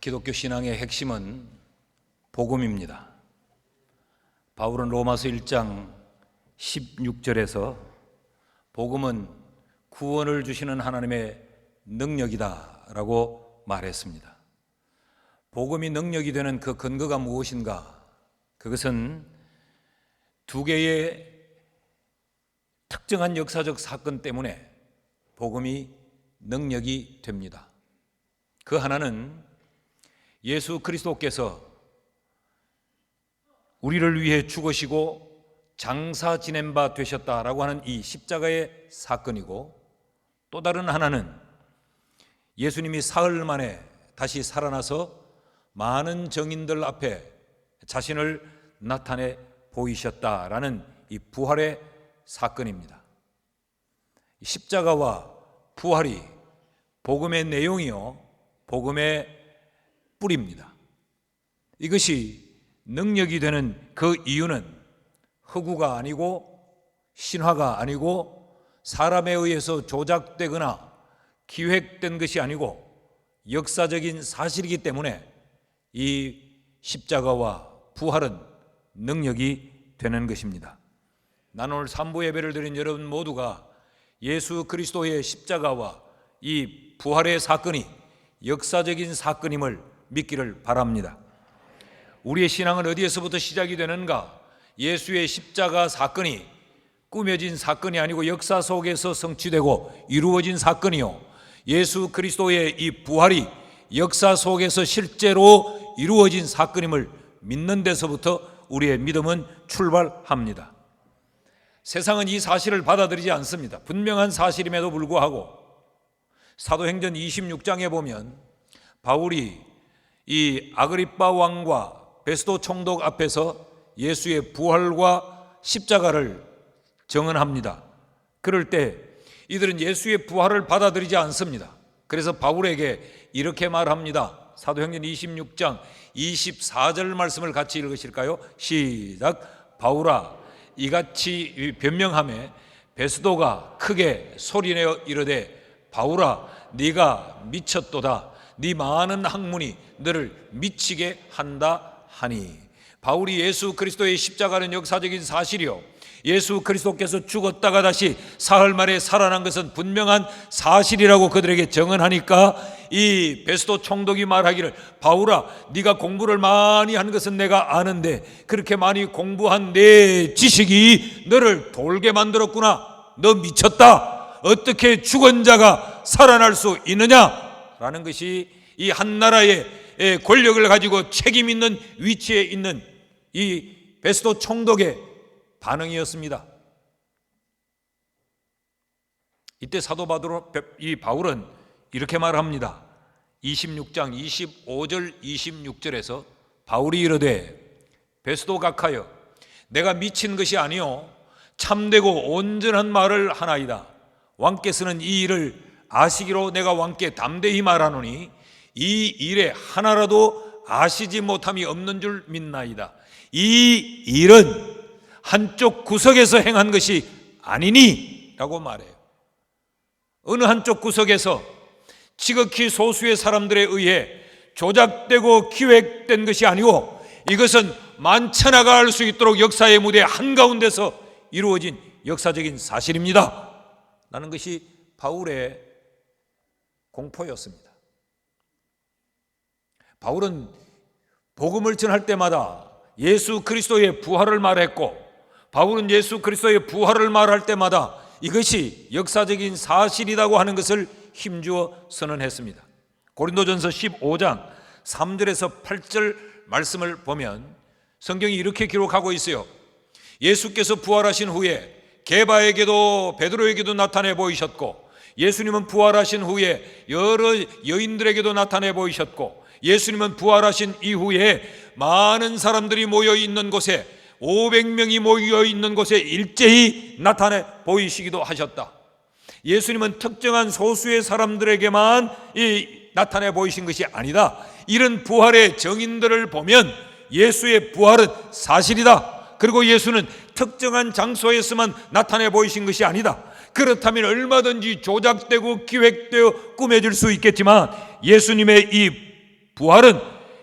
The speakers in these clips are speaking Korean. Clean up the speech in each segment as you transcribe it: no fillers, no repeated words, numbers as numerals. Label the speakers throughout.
Speaker 1: 기독교 신앙의 핵심은 복음입니다. 바울은 로마서 1장 16절에서 복음은 구원을 주시는 하나님의 능력이다 라고 말했습니다. 복음이 능력이 되는 그 근거가 무엇인가? 그것은 두 개의 특정한 역사적 사건 때문에 복음이 능력이 됩니다. 그 하나는 예수 그리스도께서 우리를 위해 죽으시고 장사 지낸 바 되셨다라고 하는 이 십자가의 사건이고, 또 다른 하나는 예수님이 사흘 만에 다시 살아나서 많은 정인들 앞에 자신을 나타내 보이셨다라는 이 부활의 사건입니다. 십자가와 부활이 복음의 내용이요, 복음의 뿌리입니다. 이것이 능력이 되는 그 이유는 허구가 아니고 신화가 아니고 사람에 의해서 조작되거나 기획된 것이 아니고 역사적인 사실이기 때문에 이 십자가와 부활은 능력이 되는 것입니다. 나는 오늘 3부 예배를 드린 여러분 모두가 예수 그리스도의 십자가와 이 부활의 사건이 역사적인 사건임을 믿기를 바랍니다. 우리의 신앙은 어디에서부터 시작이 되는가? 예수의 십자가 사건이 꾸며진 사건이 아니고 역사 속에서 성취되고 이루어진 사건이요, 예수 그리스도의 이 부활이 역사 속에서 실제로 이루어진 사건임을 믿는 데서부터 우리의 믿음은 출발합니다. 세상은 이 사실을 받아들이지 않습니다. 분명한 사실임에도 불구하고 사도행전 26장에 보면 바울이 이 아그리빠 왕과 베스도 총독 앞에서 예수의 부활과 십자가를 증언합니다. 그럴 때 이들은 예수의 부활을 받아들이지 않습니다. 그래서 바울에게 이렇게 말합니다. 사도행전 26장 24절 말씀을 같이 읽으실까요? 시작. 바울아, 이같이 변명하매 베스도가 크게 소리내어 이르되, 바울아, 네가 미쳤도다. 네 많은 학문이 너를 미치게 한다 하니. 바울이 예수 그리스도의 십자가는 역사적인 사실이요, 예수 그리스도께서 죽었다가 다시 사흘 만에 살아난 것은 분명한 사실이라고 그들에게 증언하니까 이 베스도 총독이 말하기를, 바울아, 네가 공부를 많이 한 것은 내가 아는데 그렇게 많이 공부한 내 지식이 너를 돌게 만들었구나. 너 미쳤다. 어떻게 죽은 자가 살아날 수 있느냐? 라는 것이 이 한 나라의 권력을 가지고 책임 있는 위치에 있는 이 베스도 총독의 반응이었습니다. 이때 사도 바울은 이렇게 말합니다. 26장 25절 26절에서 바울이 이르되, 베스도 각하여, 내가 미친 것이 아니요 참되고 온전한 말을 하나이다. 왕께서는 이 일을 아시기로 내가 왕께 담대히 말하노니 이 일에 하나라도 아시지 못함이 없는 줄 믿나이다. 이 일은 한쪽 구석에서 행한 것이 아니니 라고 말해요. 어느 한쪽 구석에서 지극히 소수의 사람들에 의해 조작되고 기획된 것이 아니고 이것은 만천하가 알 수 있도록 역사의 무대 한가운데서 이루어진 역사적인 사실입니다 라는 것이 바울의 공포였습니다. 바울은 복음을 전할 때마다 예수 그리스도의 부활을 말했고, 바울은 예수 그리스도의 부활을 말할 때마다 이것이 역사적인 사실이라고 하는 것을 힘주어 선언했습니다. 고린도전서 15장 3절에서 8절 말씀을 보면 성경이 이렇게 기록하고 있어요. 예수께서 부활하신 후에 게바에게도 베드로에게도 나타내 보이셨고, 예수님은 부활하신 후에 여러 여인들에게도 나타내 보이셨고, 예수님은 부활하신 이후에 많은 사람들이 모여 있는 곳에 500명이 모여 있는 곳에 일제히 나타내 보이시기도 하셨다. 예수님은 특정한 소수의 사람들에게만 나타내 보이신 것이 아니다. 이런 부활의 정인들을 보면 예수의 부활은 사실이다. 그리고 예수는 특정한 장소에서만 나타내 보이신 것이 아니다. 그렇다면 얼마든지 조작되고 기획되어 꾸며질 수 있겠지만 예수님의 이 부활은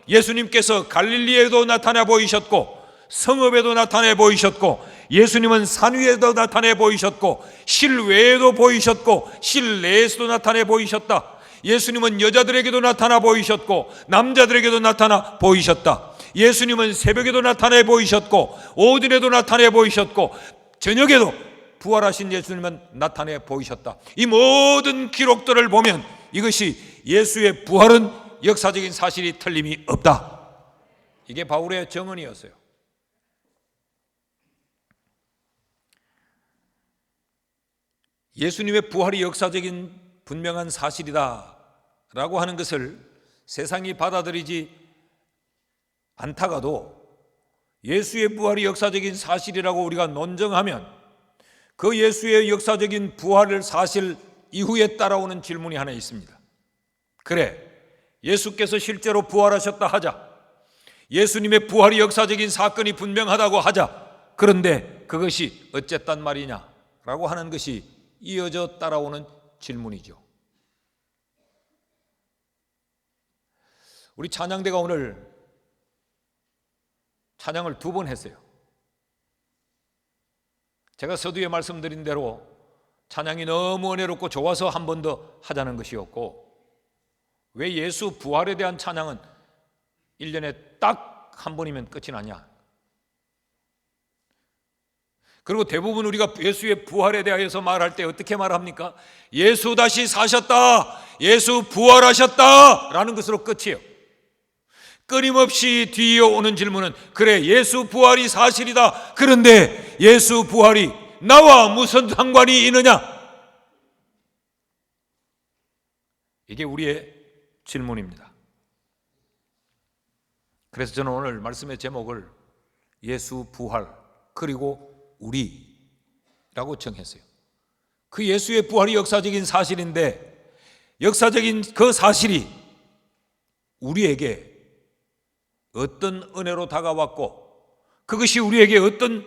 Speaker 1: 예수님께서 갈릴리에도 나타나 보이셨고 성읍에도 나타내 보이셨고 예수님은 산 위에도 나타내 보이셨고 실외에도 보이셨고 실내에서도 나타내 보이셨다. 예수님은 여자들에게도 나타나 보이셨고 남자들에게도 나타나 보이셨다. 예수님은 새벽에도 나타내 보이셨고 오전에도 나타내 보이셨고 저녁에도 부활하신 예수님은 나타내 보이셨다. 이 모든 기록들을 보면 이것이 예수의 부활은 역사적인 사실이 틀림이 없다. 이게 바울의 정언이었어요. 예수님의 부활이 역사적인 분명한 사실이다 라고 하는 것을 세상이 받아들이지 않다가도 예수의 부활이 역사적인 사실이라고 우리가 논정하면 그 예수의 역사적인 부활을 사실 이후에 따라오는 질문이 하나 있습니다. 그래, 예수께서 실제로 부활하셨다 하자. 예수님의 부활이 역사적인 사건이 분명하다고 하자. 그런데 그것이 어쨌단 말이냐라고 하는 것이 이어져 따라오는 질문이죠. 우리 찬양대가 오늘 찬양을 2번 했어요. 제가 서두에 말씀드린 대로 찬양이 너무 은혜롭고 좋아서 한 번 더 하자는 것이었고, 왜 예수 부활에 대한 찬양은 1년에 딱 한 번이면 끝이 나냐? 그리고 대부분 우리가 예수의 부활에 대하여서 말할 때 어떻게 말합니까? 예수 다시 사셨다, 예수 부활하셨다 라는 것으로 끝이에요. 끊임없이 뒤이어오는 질문은 그래, 예수 부활이 사실이다. 그런데 예수 부활이 나와 무슨 상관이 있느냐? 이게 우리의 질문입니다. 그래서 저는 오늘 말씀의 제목을 예수 부활 그리고 우리라고 정했어요. 그 예수의 부활이 역사적인 사실인데 역사적인 그 사실이 우리에게 어떤 은혜로 다가왔고 그것이 우리에게 어떤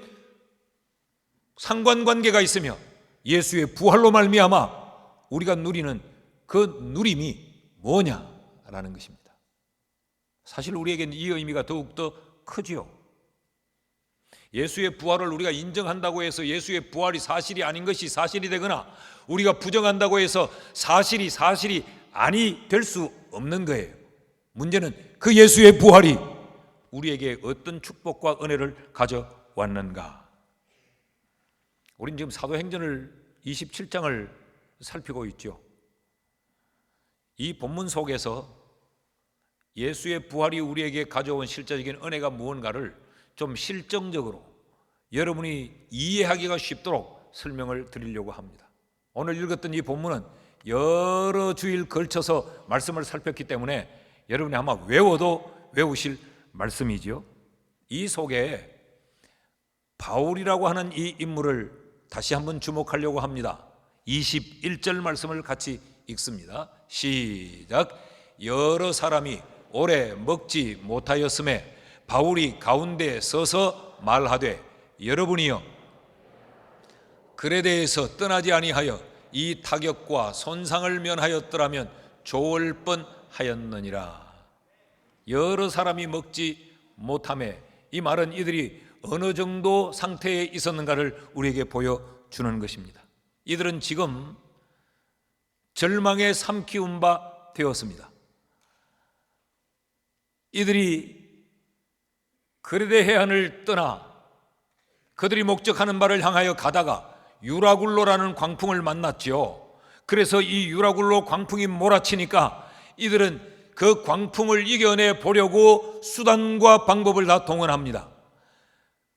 Speaker 1: 상관관계가 있으며 예수의 부활로 말미암아 우리가 누리는 그 누림이 뭐냐라는 것입니다. 사실 우리에게는 이 의미가 더욱더 크지요. 예수의 부활을 우리가 인정한다고 해서 예수의 부활이 사실이 아닌 것이 사실이 되거나 우리가 부정한다고 해서 사실이 아니 될 수 없는 거예요. 문제는 그 예수의 부활이 우리에게 어떤 축복과 은혜를 가져왔는가. 우린 지금 사도행전을 27장을 살피고 있죠. 이 본문 속에서 예수의 부활이 우리에게 가져온 실제적인 은혜가 무언가를 좀 실정적으로 여러분이 이해하기가 쉽도록 설명을 드리려고 합니다. 오늘 읽었던 이 본문은 여러 주일 걸쳐서 말씀을 살폈기 때문에 여러분이 아마 외워도 외우실 말씀이지요. 이 속에 바울이라고 하는 이 인물을 다시 한번 주목하려고 합니다. 21절 말씀을 같이 읽습니다. 시작. 여러 사람이 오래 먹지 못하였음에 바울이 가운데 서서 말하되 여러분이여 그레데에서 떠나지 아니하여 이 타격과 손상을 면하였더라면 좋을 뻔하였느니라. 여러 사람이 먹지 못하매 이 말은 이들이 어느 정도 상태에 있었는가를 우리에게 보여주는 것입니다. 이들은 지금 절망에 삼키운 바 되었습니다. 이들이 그레데 해안을 떠나 그들이 목적하는 바를 향하여 가다가 유라굴로라는 광풍을 만났죠. 그래서 이 유라굴로 광풍이 몰아치니까 이들은 그 광풍을 이겨내 보려고 수단과 방법을 다 동원합니다.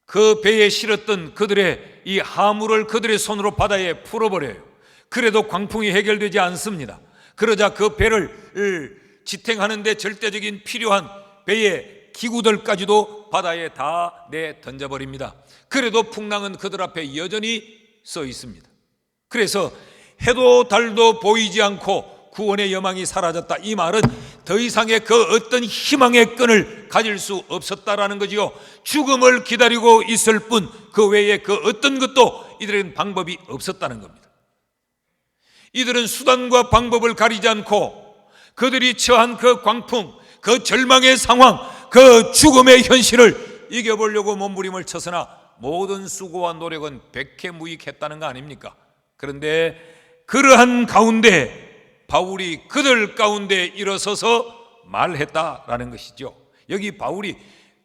Speaker 1: 그 배에 실었던 그들의 이 하물을 그들의 손으로 바다에 풀어버려요. 그래도 광풍이 해결되지 않습니다. 그러자 그 배를 지탱하는 데 절대적인 필요한 배의 기구들까지도 바다에 다 내던져버립니다. 그래도 풍랑은 그들 앞에 여전히 서 있습니다. 그래서 해도 달도 보이지 않고 구원의 여망이 사라졌다. 이 말은 더 이상의 그 어떤 희망의 끈을 가질 수 없었다라는 거지요. 죽음을 기다리고 있을 뿐 그 외에 그 어떤 것도 이들에게는 방법이 없었다는 겁니다. 이들은 수단과 방법을 가리지 않고 그들이 처한 그 광풍, 그 절망의 상황, 그 죽음의 현실을 이겨보려고 몸부림을 쳤으나 모든 수고와 노력은 백해무익했다는 거 아닙니까? 그런데 그러한 가운데 바울이 그들 가운데 일어서서 말했다라는 것이죠. 여기 바울이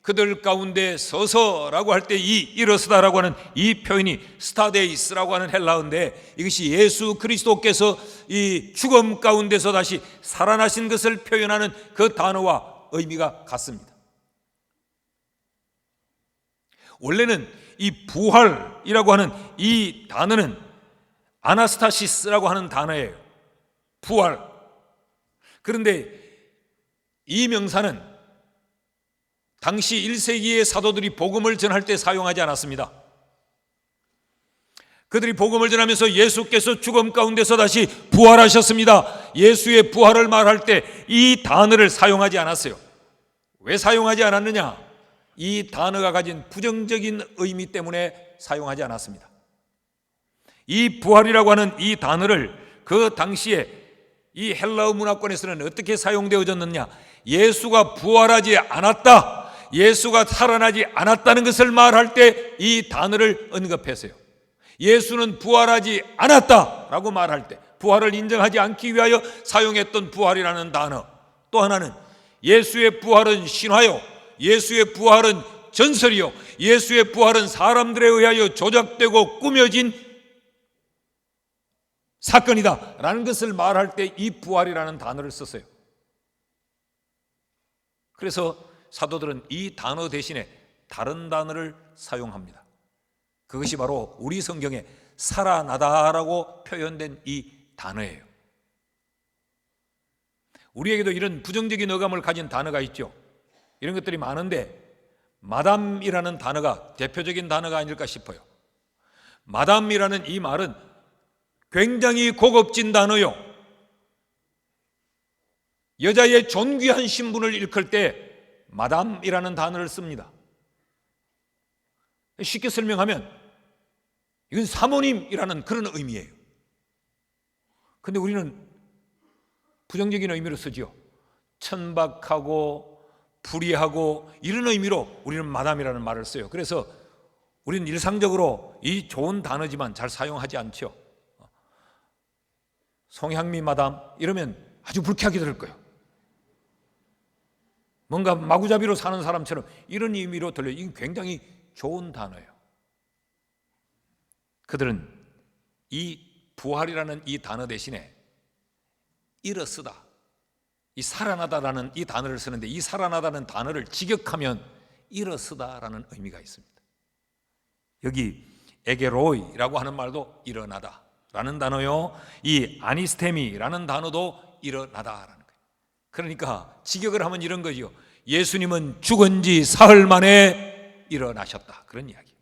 Speaker 1: 그들 가운데 서서라고 할 때 이 일어서다라고 하는 이 표현이 스타데이스라고 하는 헬라어인데, 이것이 예수 그리스도께서 이 죽음 가운데서 다시 살아나신 것을 표현하는 그 단어와 의미가 같습니다. 원래는 이 부활이라고 하는 이 단어는 아나스타시스라고 하는 단어예요. 부활. 그런데 이 명사는 당시 1세기의 사도들이 복음을 전할 때 사용하지 않았습니다. 그들이 복음을 전하면서 예수께서 죽음 가운데서 다시 부활하셨습니다, 예수의 부활을 말할 때 이 단어를 사용하지 않았어요. 왜 사용하지 않았느냐? 이 단어가 가진 부정적인 의미 때문에 사용하지 않았습니다. 이 부활이라고 하는 이 단어를 그 당시에 이 헬라어 문화권에서는 어떻게 사용되어졌느냐? 예수가 부활하지 않았다, 예수가 살아나지 않았다는 것을 말할 때 이 단어를 언급했어요. 예수는 부활하지 않았다라고 말할 때 부활을 인정하지 않기 위하여 사용했던 부활이라는 단어. 또 하나는 예수의 부활은 신화요, 예수의 부활은 전설이요, 예수의 부활은 사람들에 의하여 조작되고 꾸며진 사건이다 라는 것을 말할 때 이 부활이라는 단어를 썼어요. 그래서 사도들은 이 단어 대신에 다른 단어를 사용합니다. 그것이 바로 우리 성경에 살아나다라고 표현된 이 단어예요. 우리에게도 이런 부정적인 어감을 가진 단어가 있죠. 이런 것들이 많은데 마담이라는 단어가 대표적인 단어가 아닐까 싶어요. 마담이라는 이 말은 굉장히 고급진 단어요. 여자의 존귀한 신분을 일컬 때 마담이라는 단어를 씁니다. 쉽게 설명하면 이건 사모님이라는 그런 의미예요. 그런데 우리는 부정적인 의미로 쓰죠. 천박하고 불의하고 이런 의미로 우리는 마담이라는 말을 써요. 그래서 우리는 일상적으로 이 좋은 단어지만 잘 사용하지 않죠. 송향미 마담 이러면 아주 불쾌하게 들을 거예요. 뭔가 마구잡이로 사는 사람처럼 이런 의미로 들려요. 이게 굉장히 좋은 단어예요. 그들은 이 부활이라는 이 단어 대신에 일어서다, 이 살아나다라는 이 단어를 쓰는데 이 살아나다는 단어를 직역하면 일어서다라는 의미가 있습니다. 여기 에게로이라고 하는 말도 일어나다라는 단어요, 이 아니스테미라는 단어도 일어나다라는 거예요. 그러니까 직역을 하면 이런 거죠. 예수님은 죽은 지 사흘 만에 일어나셨다, 그런 이야기.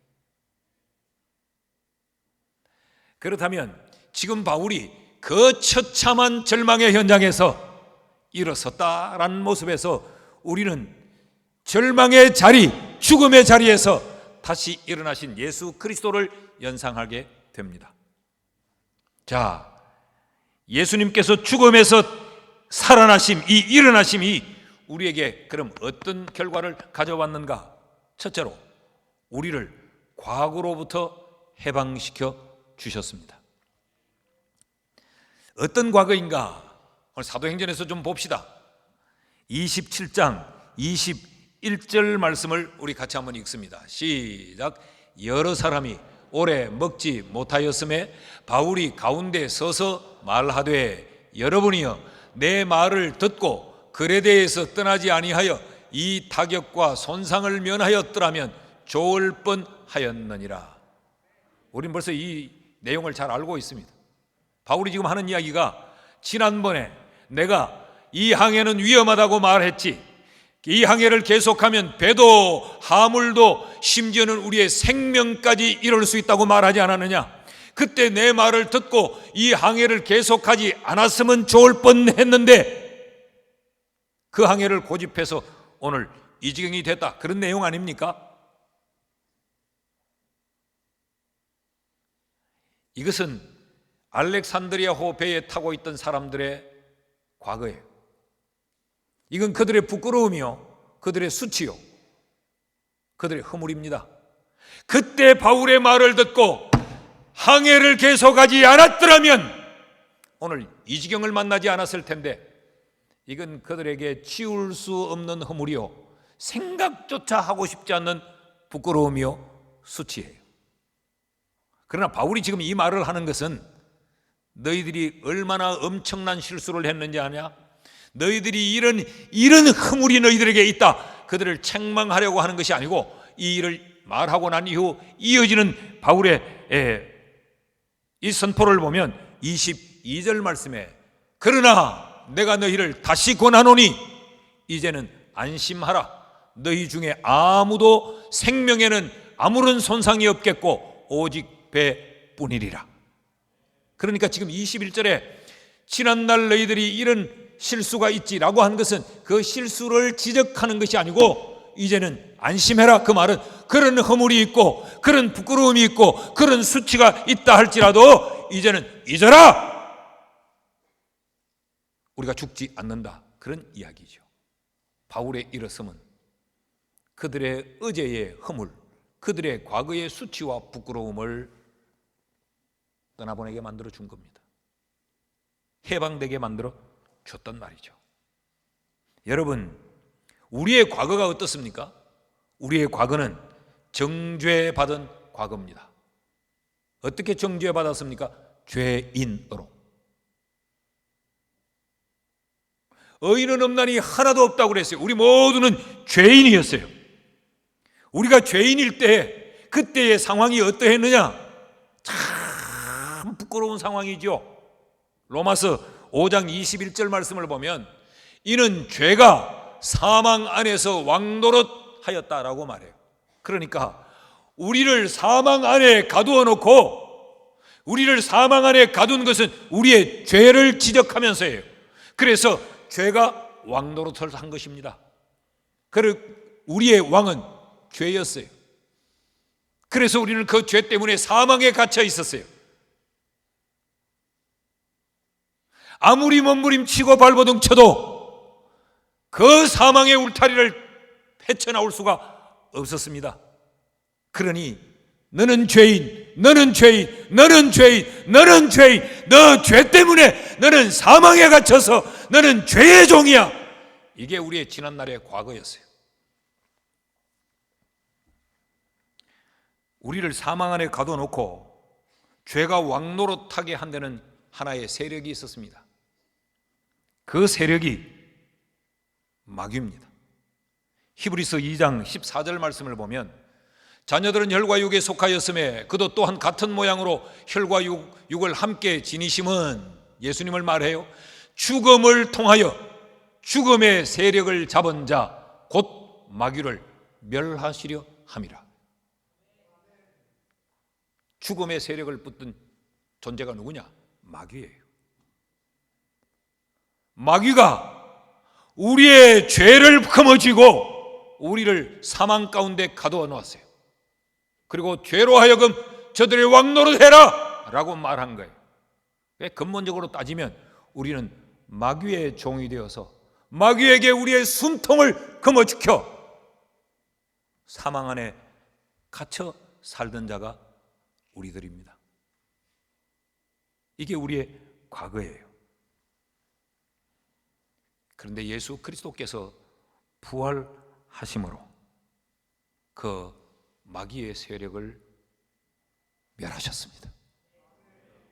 Speaker 1: 그렇다면 지금 바울이 그 처참한 절망의 현장에서 일어섰다라는 모습에서 우리는 절망의 자리, 죽음의 자리에서 다시 일어나신 예수 그리스도를 연상하게 됩니다. 자, 예수님께서 죽음에서 살아나심, 이 일어나심이 우리에게 그럼 어떤 결과를 가져왔는가? 첫째로 우리를 과거로부터 해방시켜 주셨습니다. 어떤 과거인가? 오늘 사도행전에서 좀 봅시다. 27장 21절 말씀을 우리 같이 한번 읽습니다. 시작. 여러 사람이 오래 먹지 못하였음에 바울이 가운데 서서 말하되 여러분이여 내 말을 듣고 그레데에서 떠나지 아니하여 이 타격과 손상을 면하였더라면 좋을 뻔하였느니라. 우린 벌써 이 내용을 잘 알고 있습니다. 바울이 지금 하는 이야기가 지난번에 내가 이 항해는 위험하다고 말했지, 이 항해를 계속하면 배도 하물도 심지어는 우리의 생명까지 이룰 수 있다고 말하지 않았느냐? 그때 내 말을 듣고 이 항해를 계속하지 않았으면 좋을 뻔했는데 그 항해를 고집해서 오늘 이 지경이 됐다, 그런 내용 아닙니까? 이것은 알렉산드리아 호배에 타고 있던 사람들의 과거예요. 이건 그들의 부끄러움이요, 그들의 수치요, 그들의 허물입니다. 그때 바울의 말을 듣고 항해를 계속하지 않았더라면 오늘 이 지경을 만나지 않았을 텐데, 이건 그들에게 치울 수 없는 허물이요, 생각조차 하고 싶지 않는 부끄러움이요, 수치예요. 그러나 바울이 지금 이 말을 하는 것은 너희들이 얼마나 엄청난 실수를 했는지 아냐? 너희들이 이런 허물이 너희들에게 있다, 그들을 책망하려고 하는 것이 아니고, 이 일을 말하고 난 이후 이어지는 바울의 이 선포를 보면 22절 말씀에 그러나 내가 너희를 다시 권하노니 이제는 안심하라. 너희 중에 아무도 생명에는 아무런 손상이 없겠고 오직 배뿐이리라. 그러니까 지금 21절에 지난날 너희들이 이런 실수가 있지라고 하는 것은 그 실수를 지적하는 것이 아니고 이제는 안심해라. 그 말은 그런 허물이 있고 그런 부끄러움이 있고 그런 수치가 있다 할지라도 이제는 잊어라. 우리가 죽지 않는다, 그런 이야기죠. 바울의 일어섬은 그들의 어제의 허물, 그들의 과거의 수치와 부끄러움을 떠나보내게 만들어 준 겁니다. 해방되게 만들어 줬단 말이죠. 여러분, 우리의 과거가 어떻습니까? 우리의 과거는 정죄받은 과거입니다. 어떻게 정죄받았습니까? 죄인으로. 의인은 없나니 하나도 없다고 그랬어요. 우리 모두는 죄인이었어요. 우리가 죄인일 때 그때의 상황이 어떠했느냐? 참 부끄러운 상황이죠. 로마서 5장 21절 말씀을 보면 이는 죄가 사망 안에서 왕노릇하였다라고 말해요. 그러니까 우리를 사망 안에 가두어 놓고, 우리를 사망 안에 가둔 것은 우리의 죄를 지적하면서예요. 그래서 죄가 왕노릇을 한 것입니다. 그리고 우리의 왕은 죄였어요. 그래서 우리는 그 죄 때문에 사망에 갇혀 있었어요. 아무리 몸부림치고 발버둥 쳐도 그 사망의 울타리를 헤쳐나올 수가 없었습니다. 그러니 너는 죄인, 너는 죄인, 너는 죄인, 너는 죄인, 너 죄 때문에 너는 사망에 갇혀서 너는 죄의 종이야. 이게 우리의 지난날의 과거였어요. 우리를 사망 안에 가둬놓고 죄가 왕노릇하게 한다는 하나의 세력이 있었습니다. 그 세력이 마귀입니다. 히브리서 2장 14절 말씀을 보면 자녀들은 혈과 육에 속하였음에 그도 또한 같은 모양으로 혈과 육을 함께 지니심은, 예수님을 말해요, 죽음을 통하여 죽음의 세력을 잡은 자 곧 마귀를 멸하시려 함이라. 죽음의 세력을 붙든 존재가 누구냐? 마귀예요. 마귀가 우리의 죄를 거머쥐고 우리를 사망 가운데 가두어 놓았어요. 그리고 죄로 하여금 저들의 왕노릇해라 라고 말한 거예요. 근본적으로 따지면 우리는 마귀의 종이 되어서 마귀에게 우리의 숨통을 거머쥐켜 사망 안에 갇혀 살던 자가 우리들입니다. 이게 우리의 과거예요. 그런데 예수 그리스도께서 부활하심으로 그 마귀의 세력을 멸하셨습니다.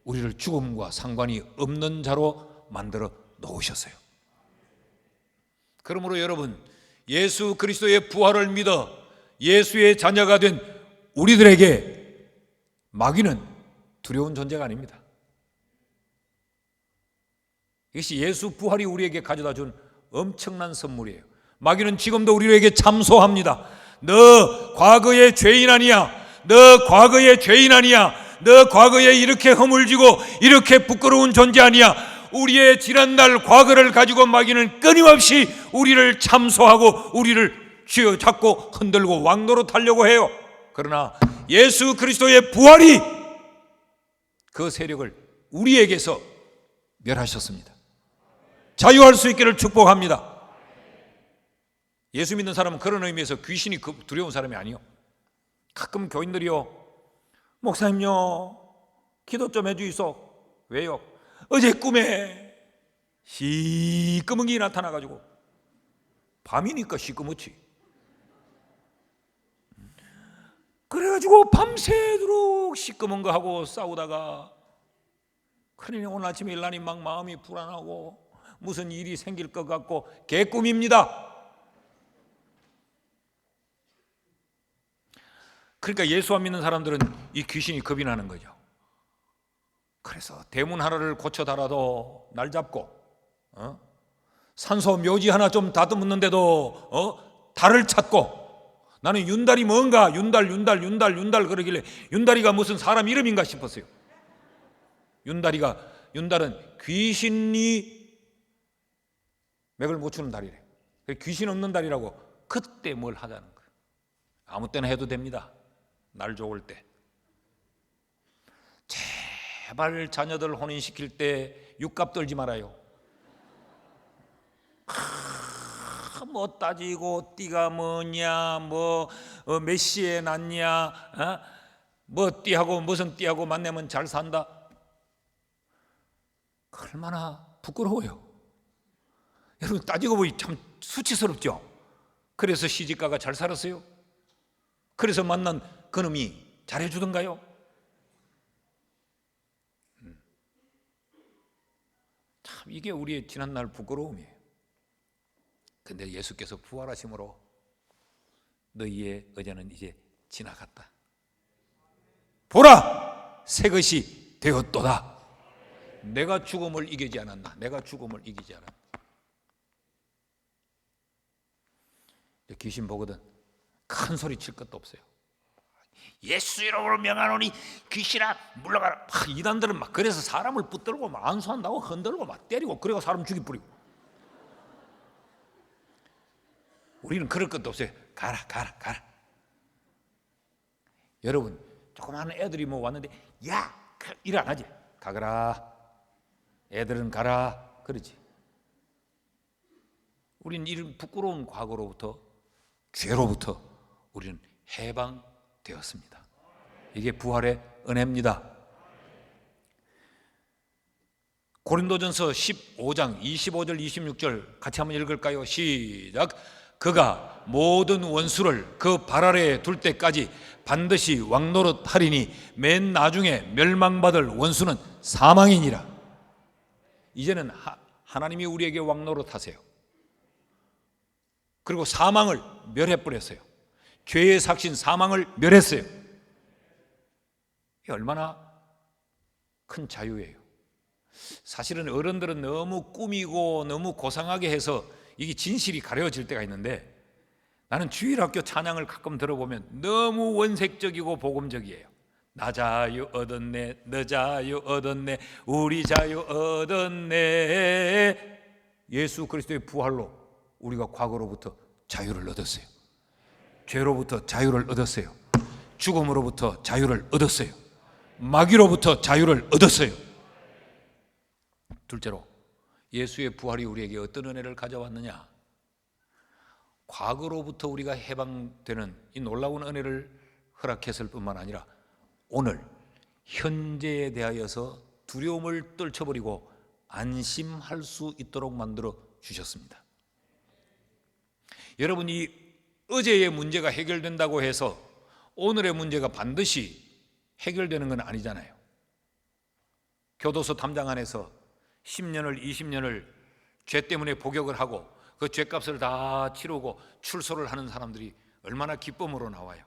Speaker 1: 우리를 죽음과 상관이 없는 자로 만들어 놓으셨어요. 그러므로 여러분, 예수 그리스도의 부활을 믿어 예수의 자녀가 된 우리들에게 마귀는 두려운 존재가 아닙니다. 이것이 예수 부활이 우리에게 가져다 준 엄청난 선물이에요. 마귀는 지금도 우리에게 참소합니다. 너 과거의 죄인 아니야. 너 과거의 죄인 아니야. 너 과거에 이렇게 허물지고 이렇게 부끄러운 존재 아니야. 우리의 지난날 과거를 가지고 마귀는 끊임없이 우리를 참소하고 우리를 쥐어잡고 흔들고 왕노릇하려고 해요. 그러나 예수 그리스도의 부활이 그 세력을 우리에게서 멸하셨습니다. 자유할 수 있기를 축복합니다. 예수 믿는 사람은 그런 의미에서 귀신이 두려운 사람이 아니요. 가끔 교인들이요, 목사님요, 기도 좀 해주이소. 왜요? 어제 꿈에 시꺼먼 게 나타나가지고, 밤이니까 시꺼멓지. 그래가지고 밤새도록 시꺼먼 거 하고 싸우다가, 그러니 오늘 아침에 일어나니 막 마음이 불안하고 무슨 일이 생길 것 같고 개꿈입니다. 그러니까 예수 안 믿는 사람들은 이 귀신이 겁이 나는 거죠. 그래서 대문 하나를 고쳐달아도 날 잡고, 산소 묘지 하나 좀 다듬었는데도 달을 찾고, 나는 윤달이 뭔가 윤달 그러길래 윤달이가 무슨 사람 이름인가 싶었어요. 윤달은 귀신이 맥을 못 추는 달이래. 귀신 없는 달이라고. 그때 뭘 하자는 거예요. 아무 때나 해도 됩니다. 날 좋을 때. 제발 자녀들 혼인시킬 때 육갑 떨지 말아요. 뭐 따지고 띠가 뭐냐, 몇 시에 났냐, 뭐 띠하고 무슨 띠하고 만나면 잘 산다. 얼마나 부끄러워요. 여러분, 따지고 보니 참 수치스럽죠. 그래서 시집가가 잘 살았어요? 그래서 만난 그놈이 잘해주던가요? 참 이게 우리의 지난날 부끄러움이에요. 근데 예수께서 부활하심으로 너희의 어제는 이제 지나갔다. 보라! 새 것이 되었도다. 내가 죽음을 이기지 않았나? 내가 죽음을 이기지 않았나? 귀신 보거든 큰 소리 칠 것도 없어요. 예수 이름으로 명하노니 귀신아 물러가라. 이단들은 막 그래서 사람을 붙들고 막 안수한다고 흔들고 막 때리고 그래가 사람 죽이 뿌리고. 우리는 그럴 것도 없어요. 가라. 여러분, 조그마한 애들이 뭐 왔는데 야! 일 안 하지. 가거라. 애들은 가라. 그러지. 우리는 이런 부끄러운 과거로부터, 죄로부터 우리는 해방되었습니다. 이게 부활의 은혜입니다. 고린도전서 15장 25절 26절 같이 한번 읽을까요? 시작. 그가 모든 원수를 그 발 아래에 둘 때까지 반드시 왕노릇 하리니 맨 나중에 멸망받을 원수는 사망이니라. 이제는 하나님이 우리에게 왕노릇 하세요. 그리고 사망을 멸해버렸어요. 죄의 삭신 사망을 멸했어요. 이게 얼마나 큰 자유예요. 사실은 어른들은 너무 꾸미고 너무 고상하게 해서 이게 진실이 가려질 때가 있는데, 나는 주일학교 찬양을 가끔 들어보면 너무 원색적이고 복음적이에요. 나 자유 얻었네, 너 자유 얻었네, 우리 자유 얻었네. 예수 그리스도의 부활로 우리가 과거로부터 자유를 얻었어요. 죄로부터 자유를 얻었어요. 죽음으로부터 자유를 얻었어요. 마귀로부터 자유를 얻었어요. 둘째로, 예수의 부활이 우리에게 어떤 은혜를 가져왔느냐? 과거로부터 우리가 해방되는 이 놀라운 은혜를 허락했을 뿐만 아니라 오늘 현재에 대하여서 두려움을 떨쳐버리고 안심할 수 있도록 만들어 주셨습니다. 여러분이 어제의 문제가 해결된다고 해서 오늘의 문제가 반드시 해결되는 건 아니잖아요. 교도소 담장 안에서 10년을 20년을 죄 때문에 복역을 하고 그 죄값을 다 치르고 출소를 하는 사람들이 얼마나 기쁨으로 나와요.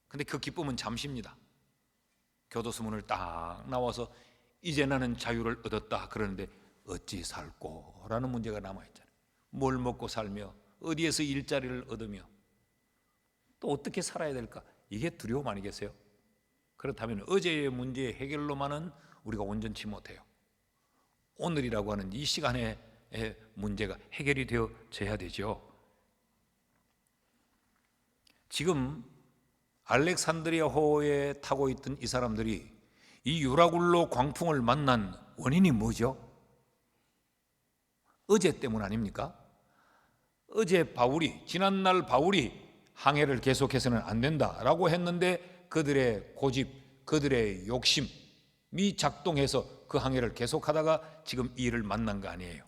Speaker 1: 근데 그 기쁨은 잠시입니다. 교도소 문을 딱 나와서 이제 나는 자유를 얻었다 그러는데 어찌 살꼬 라는 문제가 남아있잖아요. 뭘 먹고 살며 어디에서 일자리를 얻으며 또 어떻게 살아야 될까? 이게 두려움 아니겠어요? 그렇다면 어제의 문제의 해결로만은 우리가 온전치 못해요. 오늘이라고 하는 이 시간의 문제가 해결이 되어져야 되죠. 지금 알렉산드리아호에 타고 있던 이 사람들이 이 유라굴로 광풍을 만난 원인이 뭐죠? 어제 때문 아닙니까? 지난날 바울이 항해를 계속해서는 안 된다라고 했는데 그들의 고집, 그들의 욕심이 작동해서 그 항해를 계속하다가 지금 이 일을 만난 거 아니에요.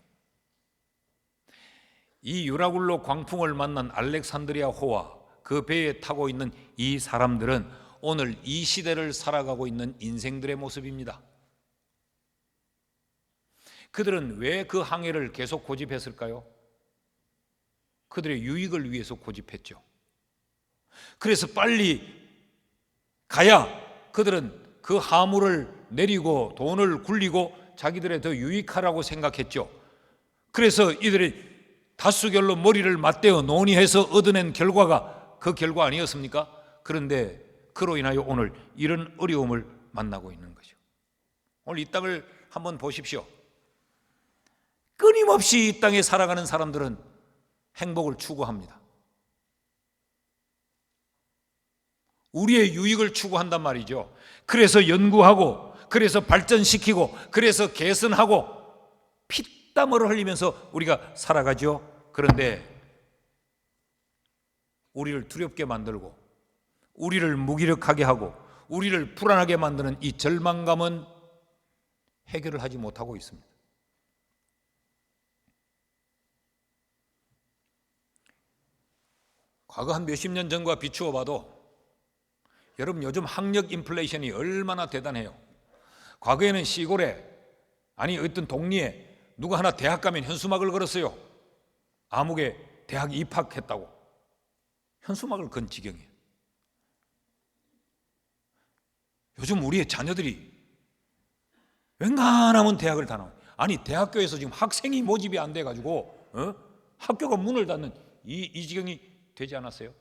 Speaker 1: 이 유라굴로 광풍을 만난 알렉산드리아호와 그 배에 타고 있는 이 사람들은 오늘 이 시대를 살아가고 있는 인생들의 모습입니다. 그들은 왜 그 항해를 계속 고집했을까요? 그들의 유익을 위해서 고집했죠. 그래서 빨리 가야 그들은 그 화물을 내리고 돈을 굴리고 자기들의 더 유익하라고 생각했죠. 그래서 이들이 다수결로 머리를 맞대어 논의해서 얻어낸 결과가 그 결과 아니었습니까? 그런데 그로 인하여 오늘 이런 어려움을 만나고 있는 거죠. 오늘 이 땅을 한번 보십시오. 끊임없이 이 땅에 살아가는 사람들은 행복을 추구합니다. 우리의 유익을 추구한단 말이죠. 그래서 연구하고, 그래서 발전시키고, 그래서 개선하고 피땀을 흘리면서 우리가 살아가죠. 그런데 우리를 두렵게 만들고, 우리를 무기력하게 하고, 우리를 불안하게 만드는 이 절망감은 해결을 하지 못하고 있습니다. 과거 한 몇십 년 전과 비추어 봐도 여러분 요즘 학력 인플레이션이 얼마나 대단해요. 과거에는 시골에 어떤 동리에 누가 하나 대학 가면 현수막을 걸었어요. 아무개 대학 입학했다고 현수막을 건 지경이에요. 요즘 우리의 자녀들이 웬간하면 대학을 다 나와요. 대학교에서 지금 학생이 모집이 안 돼가지고 학교가 문을 닫는 이 지경이 되지 않았어요?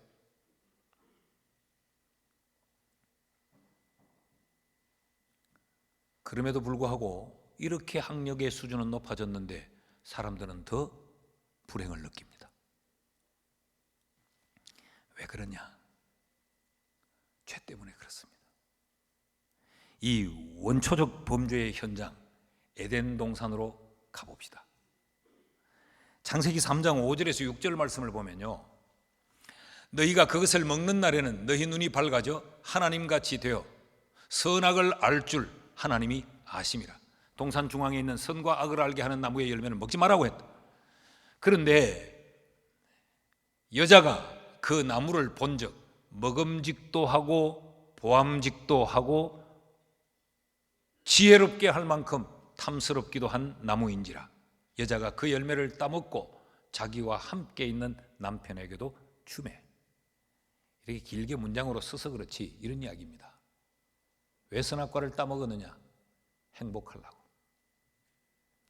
Speaker 1: 그럼에도 불구하고 이렇게 학력의 수준은 높아졌는데 사람들은 더 불행을 느낍니다. 왜 그러냐? 죄 때문에 그렇습니다. 이 원초적 범죄의 현장 에덴 동산으로 가봅시다. 창세기 3장 5절에서 6절 말씀을 보면요, 너희가 그것을 먹는 날에는 너희 눈이 밝아져 하나님같이 되어 선악을 알 줄 하나님이 아심이라. 동산 중앙에 있는 선과 악을 알게 하는 나무의 열매는 먹지 말라고 했다. 그런데 여자가 그 나무를 본즉 먹음직도 하고 보암직도 하고 지혜롭게 할 만큼 탐스럽기도 한 나무인지라. 여자가 그 열매를 따먹고 자기와 함께 있는 남편에게도 주매. 이렇게 길게 문장으로 써서 그렇지 이런 이야기입니다. 왜 선악과를 따먹었느냐? 행복하려고.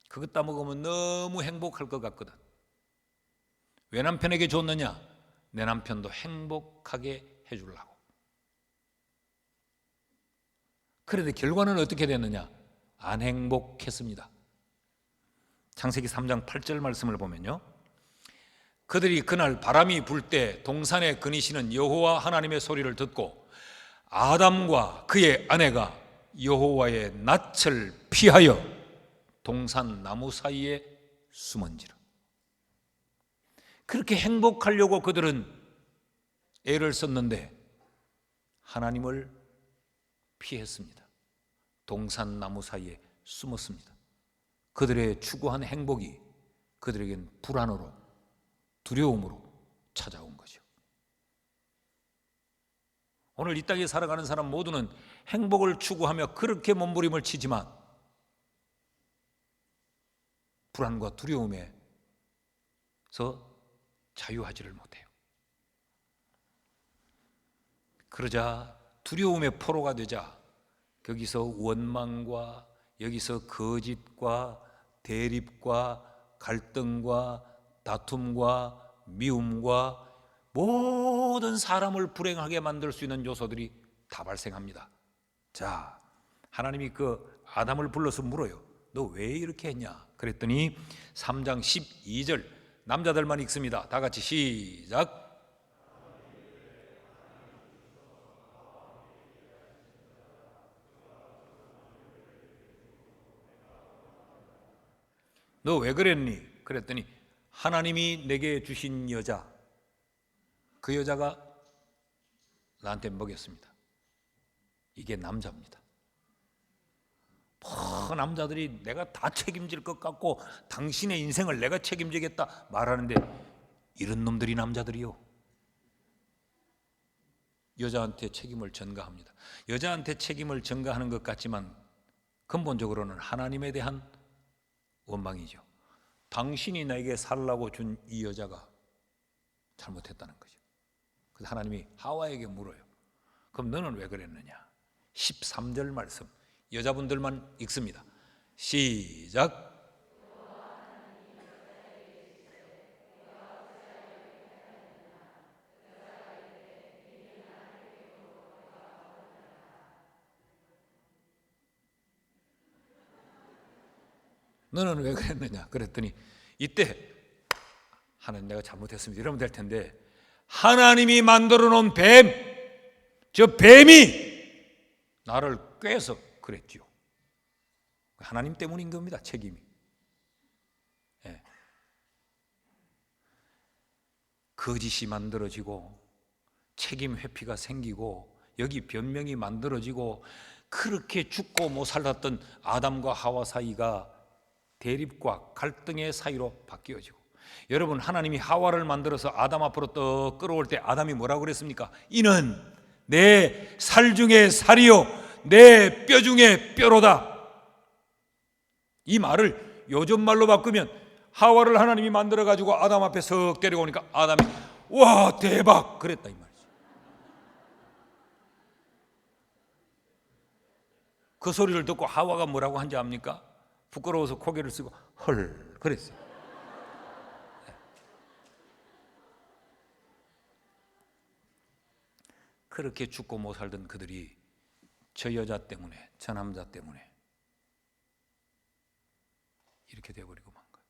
Speaker 1: 그거 따먹으면 너무 행복할 것 같거든. 왜 남편에게 줬느냐? 내 남편도 행복하게 해주려고. 그런데 결과는 어떻게 됐느냐? 안 행복했습니다. 창세기 3장 8절 말씀을 보면요, 그들이 그날 바람이 불 때 동산에 거니시는 여호와 하나님의 소리를 듣고 아담과 그의 아내가 여호와의 낯을 피하여 동산 나무 사이에 숨은지라. 그렇게 행복하려고 그들은 애를 썼는데 하나님을 피했습니다. 동산 나무 사이에 숨었습니다. 그들의 추구한 행복이 그들에겐 불안으로, 두려움으로 찾아온 거죠. 오늘 이 땅에 살아가는 사람 모두는 행복을 추구하며 그렇게 몸부림을 치지만 불안과 두려움에서 자유하지를 못해요. 그러자 두려움의 포로가 되자 거기서 원망과, 여기서 거짓과 대립과 갈등과 다툼과 미움과 모든 사람을 불행하게 만들 수 있는 요소들이 다 발생합니다. 자, 하나님이 그 아담을 불러서 물어요. 너 왜 이렇게 했냐? 그랬더니 3장 12절, 남자들만 읽습니다. 다 같이 시작. 너 왜 그랬니? 그랬더니 하나님이 내게 주신 여자, 그 여자가 나한테 먹였습니다. 이게 남자입니다. 남자들이 내가 다 책임질 것 같고 당신의 인생을 내가 책임지겠다 말하는데, 이런 놈들이 남자들이요. 여자한테 책임을 전가합니다. 여자한테 책임을 전가하는 것 같지만 근본적으로는 하나님에 대한 원망이죠. 당신이 나에게 살라고 준 이 여자가 잘못했다는 거죠. 그래서 하나님이 하와에게 물어요. 그럼 너는 왜 그랬느냐? 13절 말씀, 여자분들만 읽습니다. 시작. 너는 왜 그랬느냐? 그랬더니 이때 하나님 내가 잘못했습니다 이러면 될 텐데, 하나님이 만들어 놓은 뱀, 저 뱀이 나를 꿰서 그랬지요. 하나님 때문인 겁니다. 책임이. 예. 거짓이 만들어지고 책임 회피가 생기고 여기 변명이 만들어지고, 그렇게 죽고 못 살았던 아담과 하와 사이가 대립과 갈등의 사이로 바뀌어지고, 여러분 하나님이 하와를 만들어서 아담 앞으로 떡 끌어올 때 아담이 뭐라고 그랬습니까? 이는 내 살 중에 살이요 내 뼈 중에 뼈로다. 이 말을 요즘 말로 바꾸면, 하와를 하나님이 만들어 가지고 아담 앞에 석 데려오니까 아담이 와 대박 그랬다 이 말이죠. 그 소리를 듣고 하와가 뭐라고 한지 압니까? 부끄러워서 고개를 쓰고 헐 그랬어요. 그렇게 죽고 못 살던 그들이 저 여자 때문에, 저 남자 때문에 이렇게 되어버리고 만 거예요.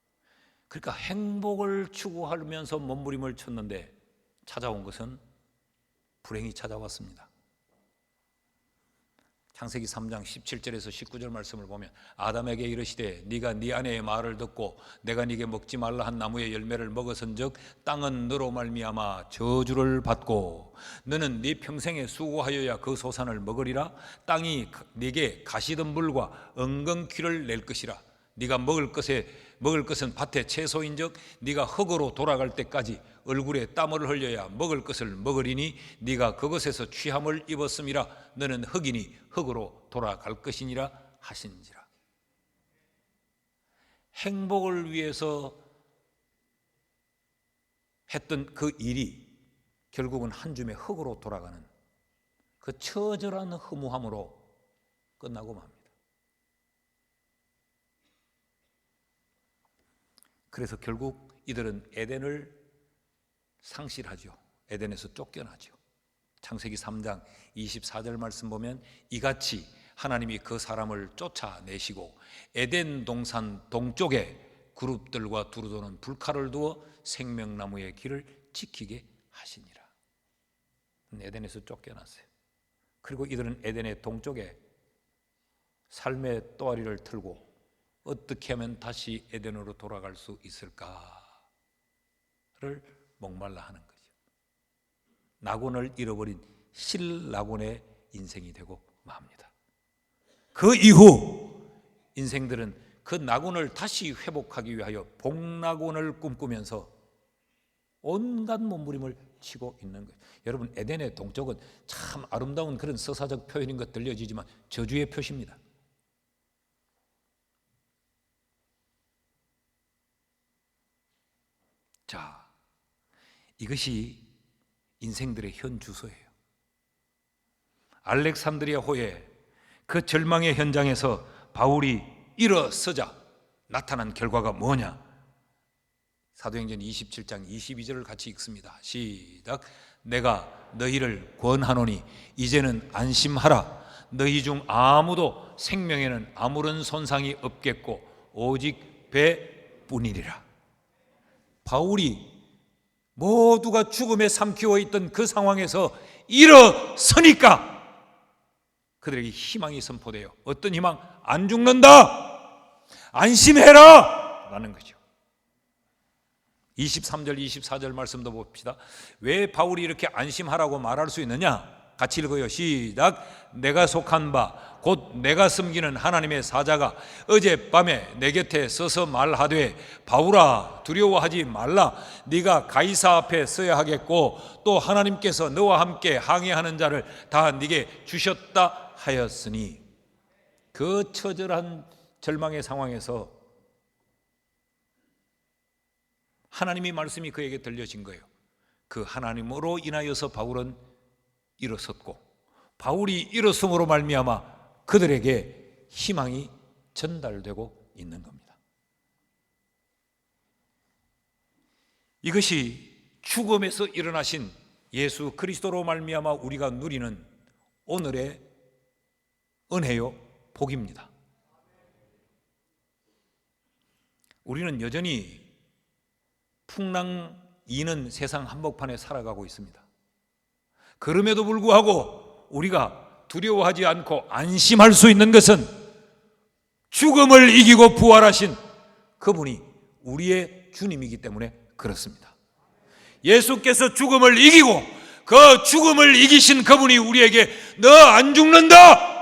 Speaker 1: 그러니까 행복을 추구하면서 몸부림을 쳤는데 찾아온 것은 불행이 찾아왔습니다. 창세기 3장 17절에서 19절 말씀을 보면, 아담에게 이르시되 네가 네 아내의 말을 듣고 내가 네게 먹지 말라 한 나무의 열매를 먹었은즉 땅은 너로 말미암아 저주를 받고 너는 네 평생에 수고하여야 그 소산을 먹으리라. 땅이 네게 가시덤불과 엉겅퀴를 낼 것이라. 네가 먹을 것은 밭의 채소인즉 네가 흙으로 돌아갈 때까지 얼굴에 땀을 흘려야 먹을 것을 먹으리니 네가 그것에서 취함을 입었음이라. 너는 흙이니 흙으로 돌아갈 것이니라 하신지라. 행복을 위해서 했던 그 일이 결국은 한 줌의 흙으로 돌아가는 그 처절한 허무함으로 끝나고 맙니다. 그래서 결국 이들은 에덴을 상실하죠. 에덴에서 쫓겨나죠. 창세기 3장 24절 말씀 보면, 이같이 하나님이 그 사람을 쫓아내시고 에덴 동산 동쪽에 그룹들과 두루도는 불칼을 두어 생명나무의 길을 지키게 하시니라. 에덴에서 쫓겨났어요. 그리고 이들은 에덴의 동쪽에 삶의 또아리를 틀고 어떻게 하면 다시 에덴으로 돌아갈 수 있을까를 목말라 하는 거죠. 낙원을 잃어버린 실낙원의 인생이 되고 맙니다. 그 이후 인생들은 그 낙원을 다시 회복하기 위하여 복낙원을 꿈꾸면서 온갖 몸부림을 치고 있는 거예요. 여러분, 에덴의 동쪽은 참 아름다운 그런 서사적 표현인 것 들려지지만 저주의 표시입니다. 자, 이것이 인생들의 현 주소예요. 알렉산드리아 호에 그 절망의 현장에서 바울이 일어서자 나타난 결과가 뭐냐? 사도행전 27장 22절을 같이 읽습니다. 시작. 내가 너희를 권하노니 이제는 안심하라. 너희 중 아무도 생명에는 아무런 손상이 없겠고 오직 배뿐이리라. 바울이 모두가 죽음에 삼키워 있던 그 상황에서 일어서니까 그들에게 희망이 선포돼요. 어떤 희망? 안 죽는다, 안심해라 라는 거죠. 23절 24절 말씀도 봅시다. 왜 바울이 이렇게 안심하라고 말할 수 있느냐? 같이 읽어요. 시작. 내가 속한 바 곧 내가 섬기는 하나님의 사자가 어젯밤에 내 곁에 서서 말하되 바울아 두려워하지 말라. 네가 가이사 앞에 서야 하겠고 또 하나님께서 너와 함께 항해하는 자를 다 네게 주셨다 하였으니, 그 처절한 절망의 상황에서 하나님의 말씀이 그에게 들려진 거예요. 그 하나님으로 인하여서 바울은 일어섰고, 바울이 일어섬으로 말미암아 그들에게 희망이 전달되고 있는 겁니다. 이것이 죽음에서 일어나신 예수 그리스도로 말미암아 우리가 누리는 오늘의 은혜요 복입니다. 우리는 여전히 풍랑 이는 세상 한복판에 살아가고 있습니다. 그럼에도 불구하고 우리가 두려워하지 않고 안심할 수 있는 것은 죽음을 이기고 부활하신 그분이 우리의 주님이기 때문에 그렇습니다. 예수께서 죽음을 이기고 그 죽음을 이기신 그분이 우리에게 너 안 죽는다,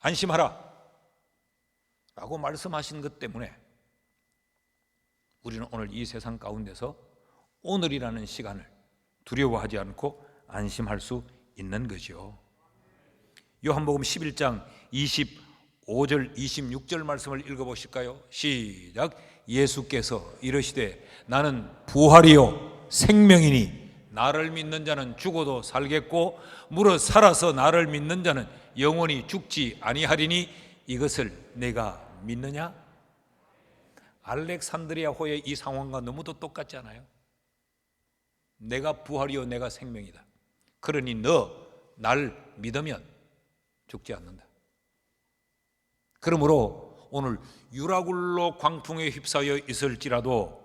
Speaker 1: 안심하라 라고 말씀하신 것 때문에 우리는 오늘 이 세상 가운데서 오늘이라는 시간을 두려워하지 않고 안심할 수 있는 거죠. 요한복음 11장 25절 26절 말씀을 읽어보실까요? 시작. 예수께서 이르시되 나는 부활이요 생명이니 나를 믿는 자는 죽어도 살겠고 무릇 살아서 나를 믿는 자는 영원히 죽지 아니하리니 이것을 내가 믿느냐? 알렉산드리아호의 이 상황과 너무도 똑같지 않아요? 내가 부활이요 내가 생명이다. 그러니 너 날 믿으면 죽지 않는다. 그러므로 오늘 유라굴로 광풍에 휩싸여 있을지라도,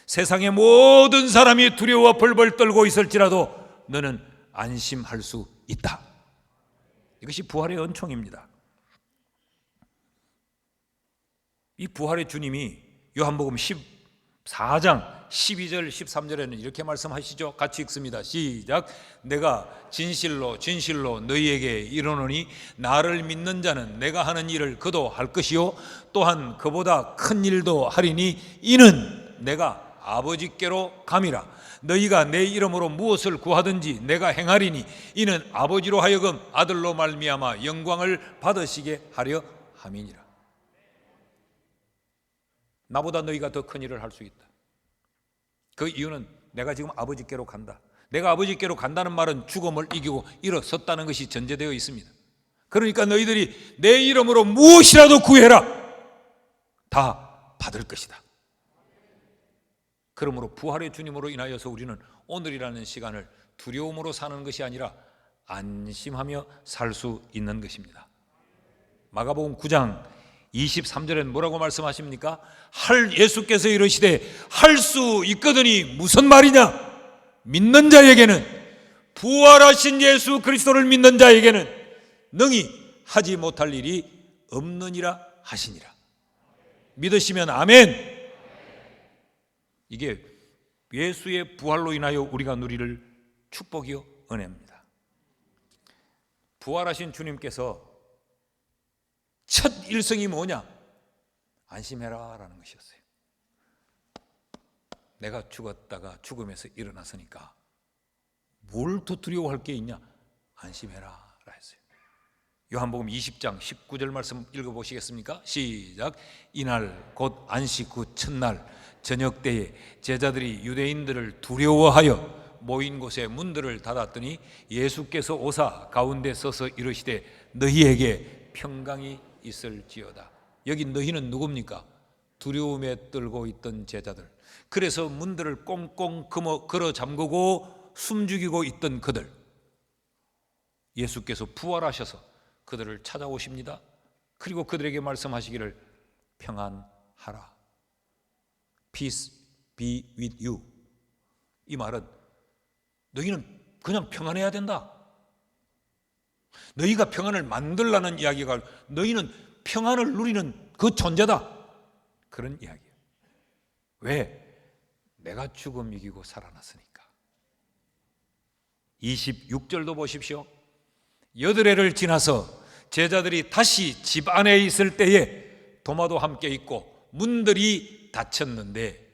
Speaker 1: 세상의 모든 사람이 두려워 벌벌 떨고 있을지라도 너는 안심할 수 있다. 이것이 부활의 은총입니다. 이 부활의 주님이 요한복음 14장 12절 13절에는 이렇게 말씀하시죠. 같이 읽습니다. 시작. 내가 진실로 진실로 너희에게 이르노니 나를 믿는 자는 내가 하는 일을 그도 할 것이요 또한 그보다 큰 일도 하리니 이는 내가 아버지께로 감이라. 너희가 내 이름으로 무엇을 구하든지 내가 행하리니 이는 아버지로 하여금 아들로 말미암아 영광을 받으시게 하려 함이니라. 나보다 너희가 더 큰 일을 할 수 있다. 그 이유는 내가 지금 아버지께로 간다. 내가 아버지께로 간다는 말은 죽음을 이기고 일어섰다는 것이 전제되어 있습니다. 그러니까 너희들이 내 이름으로 무엇이라도 구해라. 다 받을 것이다. 그러므로 부활의 주님으로 인하여서 우리는 오늘이라는 시간을 두려움으로 사는 것이 아니라 안심하며 살 수 있는 것입니다. 마가복음 9장 23절엔 뭐라고 말씀하십니까? 예수께서 이르시되 할 수 있거든이 무슨 말이냐? 믿는 자에게는, 부활하신 예수 그리스도를 믿는 자에게는 능히 하지 못할 일이 없느니라 하시니라. 믿으시면 아멘. 이게 예수의 부활로 인하여 우리가 누릴 축복이요 은혜입니다. 부활하신 주님께서 첫 일성이 뭐냐? 안심해라 라는 것이었어요. 내가 죽었다가 죽음에서 일어났으니까 뭘 더 두려워할 게 있냐? 안심해라 라 했어요. 요한복음 20장 19절 말씀 읽어보시겠습니까? 시작. 이날 곧 안식 후 첫날 저녁 때에 제자들이 유대인들을 두려워하여 모인 곳에 문들을 닫았더니 예수께서 오사 가운데 서서 이르시되 너희에게 평강이 있을지어다. 여기 너희는 누굽니까? 두려움에 떨고 있던 제자들. 그래서 문들을 꽁꽁 걸어 잠그고 숨죽이고 있던 그들, 예수께서 부활하셔서 그들을 찾아오십니다. 그리고 그들에게 말씀하시기를 평안하라. Peace be with you. 이 말은 너희는 그냥 평안해야 된다. 너희가 평안을 만들라는 이야기가, 너희는 평안을 누리는 그 존재다, 그런 이야기예요. 왜? 내가 죽음 이기고 살아났으니까. 26절도 보십시오. 8해를 지나서 제자들이 다시 집 안에 있을 때에 도마도 함께 있고 문들이 닫혔는데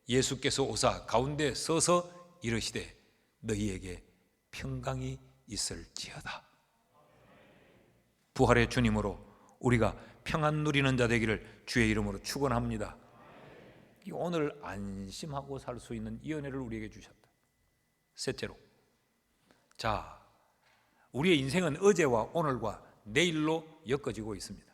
Speaker 1: 예수께서 오사 가운데 서서 이르시되 너희에게 평강이 있을지어다. 부활의 주님으로 우리가 평안 누리는 자 되기를 주의 이름으로 축원합니다. 오늘 안심하고 살 수 있는 이 은혜를 우리에게 주셨다. 셋째로, 자, 우리의 인생은 어제와 오늘과 내일로 엮어지고 있습니다.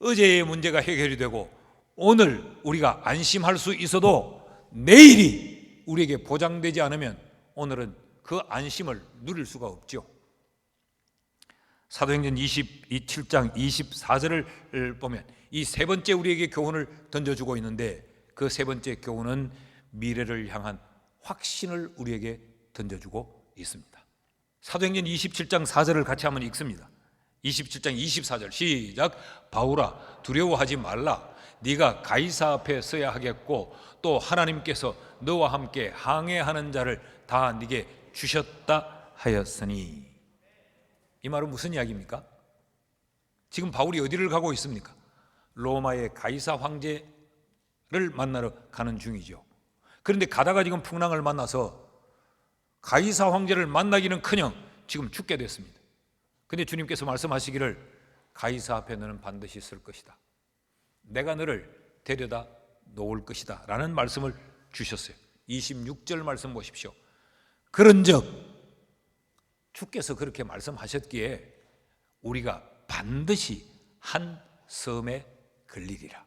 Speaker 1: 어제의 문제가 해결이 되고 오늘 우리가 안심할 수 있어도 내일이 우리에게 보장되지 않으면 오늘은 그 안심을 누릴 수가 없죠. 사도행전 27장 24절을 보면 이 세 번째 우리에게 교훈을 던져주고 있는데 그 세 번째 교훈은 미래를 향한 확신을 우리에게 던져주고 있습니다. 사도행전 27장 4절을 같이 한번 읽습니다. 27장 24절 시작. 바울아 두려워하지 말라. 네가 가이사 앞에 서야 하겠고 또 하나님께서 너와 함께 항해하는 자를 다 네게 주셨다 하였으니. 이 말은 무슨 이야기입니까? 지금 바울이 어디를 가고 있습니까? 로마의 가이사 황제를 만나러 가는 중이죠. 그런데 가다가 지금 풍랑을 만나서 가이사 황제를 만나기는커녕 지금 죽게 됐습니다. 근데 주님께서 말씀하시기를 가이사 앞에 너는 반드시 설 것이다. 내가 너를 데려다 놓을 것이다 라는 말씀을 주셨어요. 26절 말씀 보십시오. 그런즉 주께서 그렇게 말씀하셨기에 우리가 반드시 한 섬에 걸리리라.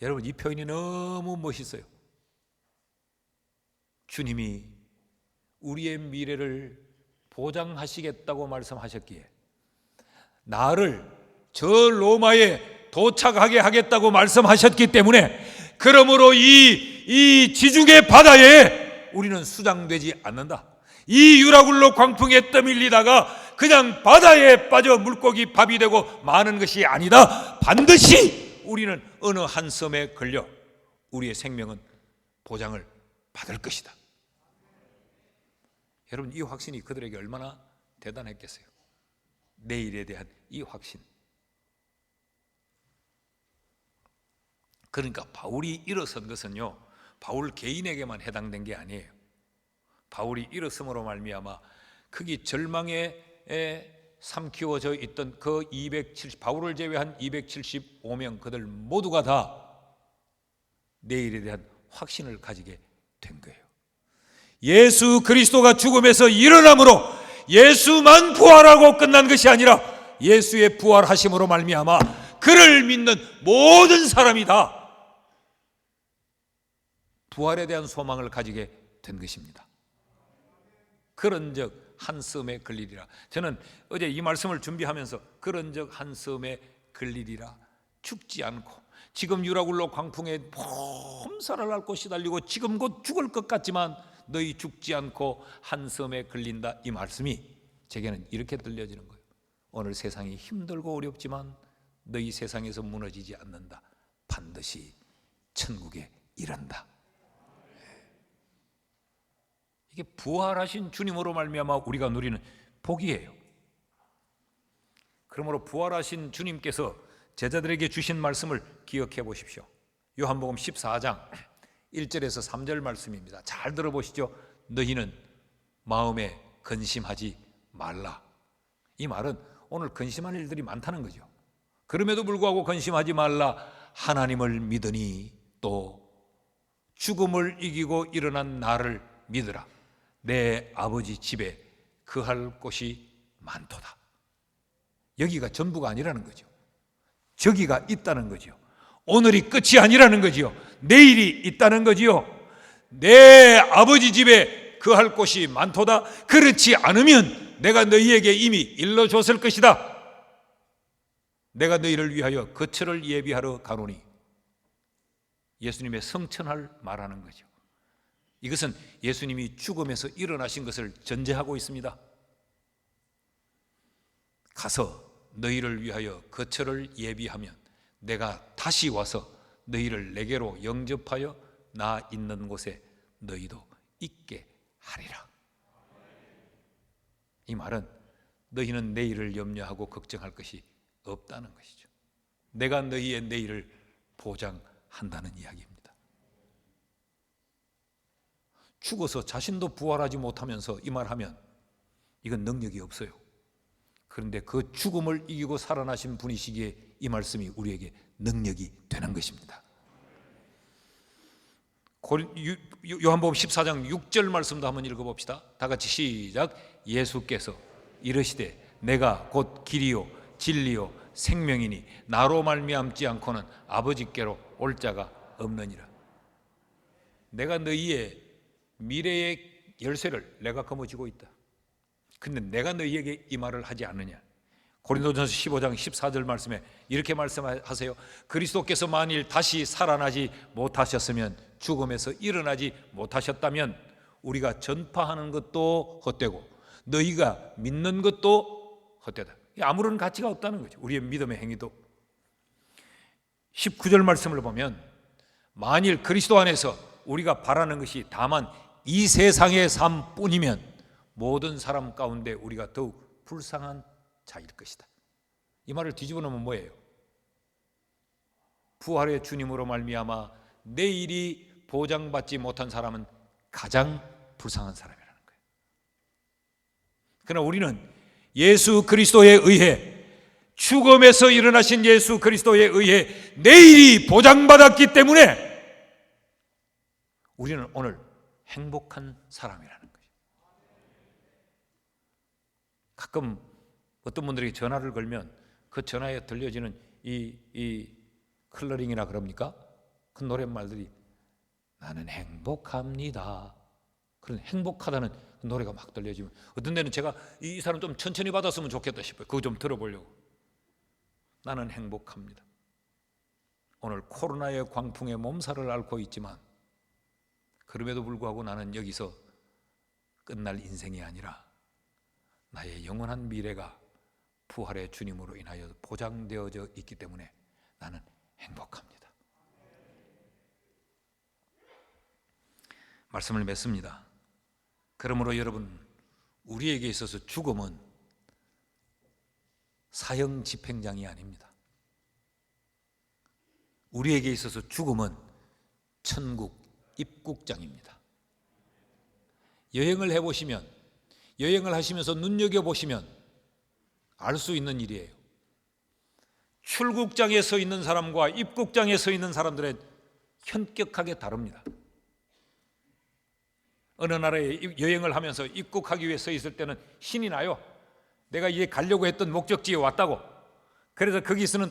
Speaker 1: 여러분, 이 표현이 너무 멋있어요. 주님이 우리의 미래를 보장하시겠다고 말씀하셨기에 나를 저 로마에 도착하게 하겠다고 말씀하셨기 때문에 그러므로 이 지중해 바다에 우리는 수장되지 않는다. 이 유라굴로 광풍에 떠밀리다가 그냥 바다에 빠져 물고기 밥이 되고 마는 것이 아니다. 반드시 우리는 어느 한 섬에 걸려 우리의 생명은 보장을 받을 것이다. 여러분, 이 확신이 그들에게 얼마나 대단했겠어요. 내일에 대한 이 확신. 그러니까 바울이 일어선 것은요, 바울 개인에게만 해당된 게 아니에요. 바울이 일어섬으로 말미암아 거기 절망에 삼키워져 있던 그 270, 바울을 제외한 275명 그들 모두가 다 내일에 대한 확신을 가지게 된 거예요. 예수 그리스도가 죽음에서 일어남으로 예수만 부활하고 끝난 것이 아니라 예수의 부활하심으로 말미암아 그를 믿는 모든 사람이 다 부활에 대한 소망을 가지게 된 것입니다. 그런즉 한 섬에 걸리리라. 저는 어제 이 말씀을 준비하면서 그런즉 한 섬에 걸리리라. 죽지 않고 지금 유라굴로 광풍에 몸살을 앓고 시달리고 지금 곧 죽을 것 같지만 너희 죽지 않고 한 섬에 걸린다. 이 말씀이 제게는 이렇게 들려지는 거예요. 오늘 세상이 힘들고 어렵지만 너희 세상에서 무너지지 않는다. 반드시 천국에 이른다. 이게 부활하신 주님으로 말미암아 우리가 누리는 복이에요. 그러므로 부활하신 주님께서 제자들에게 주신 말씀을 기억해 보십시오. 요한복음 14장 1절에서 3절 말씀입니다. 잘 들어보시죠. 너희는 마음에 근심하지 말라. 이 말은 오늘 근심할 일들이 많다는 거죠. 그럼에도 불구하고 근심하지 말라. 하나님을 믿으니 또 죽음을 이기고 일어난 나를 믿으라. 내 아버지 집에 거할 곳이 많도다. 여기가 전부가 아니라는 거죠. 저기가 있다는 거죠. 오늘이 끝이 아니라는 거지요. 내일이 있다는 거지요. 내 아버지 집에 거할 곳이 많도다. 그렇지 않으면 내가 너희에게 이미 일러줬을 것이다. 내가 너희를 위하여 거처를 예비하러 가노니. 예수님의 성천할 말하는 거죠. 이것은 예수님이 죽음에서 일어나신 것을 전제하고 있습니다. 가서 너희를 위하여 거처를 예비하면 내가 다시 와서 너희를 내게로 영접하여 나 있는 곳에 너희도 있게 하리라. 이 말은 너희는 내일을 염려하고 걱정할 것이 없다는 것이죠. 내가 너희의 내일을 보장한다는 이야기입니다. 죽어서 자신도 부활하지 못하면서 이 말하면 이건 능력이 없어요. 그런데 그 죽음을 이기고 살아나신 분이시기에 이 말씀이 우리에게 능력이 되는 것입니다. 요한복음 14장 6절 말씀도 한번 읽어봅시다. 다 같이 시작. 예수께서 이르시되 내가 곧 길이요 진리요 생명이니 나로 말미암지 않고는 아버지께로 올 자가 없느니라. 내가 너희의 미래의 열쇠를 내가 거머쥐고 있다. 근데 내가 너희에게 이 말을 하지 않느냐. 고린도전서 15장 14절 말씀에 이렇게 말씀하세요. 그리스도께서 만일 다시 살아나지 못하셨으면, 죽음에서 일어나지 못하셨다면 우리가 전파하는 것도 헛되고 너희가 믿는 것도 헛되다. 아무런 가치가 없다는 거죠. 우리의 믿음의 행위도. 19절 말씀을 보면 만일 그리스도 안에서 우리가 바라는 것이 다만 이 세상의 삶뿐이면 모든 사람 가운데 우리가 더욱 불쌍한 자일 것이다. 이 말을 뒤집어 놓으면 뭐예요? 부활의 주님으로 말미암아 내일이 보장받지 못한 사람은 가장 불쌍한 사람이라는 거예요. 그러나 우리는 예수 그리스도에 의해, 죽음에서 일어나신 예수 그리스도에 의해 내일이 보장받았기 때문에 우리는 오늘 행복한 사람이라는 거예요. 가끔 어떤 분들이 전화를 걸면 그 전화에 들려지는 이 클러링이라 그럽니까? 그 노랫말들이 나는 행복합니다. 그런 행복하다는 노래가 막 들려지면 어떤 데는 제가 이 사람 좀 천천히 받았으면 좋겠다 싶어요. 그거 좀 들어보려고. 나는 행복합니다. 오늘 코로나의 광풍에 몸살을 앓고 있지만 그럼에도 불구하고 나는 여기서 끝날 인생이 아니라 나의 영원한 미래가 부활의 주님으로 인하여 보장되어져 있기 때문에 나는 행복합니다. 말씀을 맺습니다. 그러므로 여러분, 우리에게 있어서 죽음은 사형 집행장이 아닙니다. 우리에게 있어서 죽음은 천국 입국장입니다. 여행을 해보시면, 여행을 하시면서 눈여겨보시면 알 수 있는 일이에요. 출국장에 서 있는 사람과 입국장에 서 있는 사람들은 현격하게 다릅니다. 어느 나라에 여행을 하면서 입국하기 위해 서 있을 때는 신이 나요. 내가 이제 가려고 했던 목적지에 왔다고. 그래서 거기서는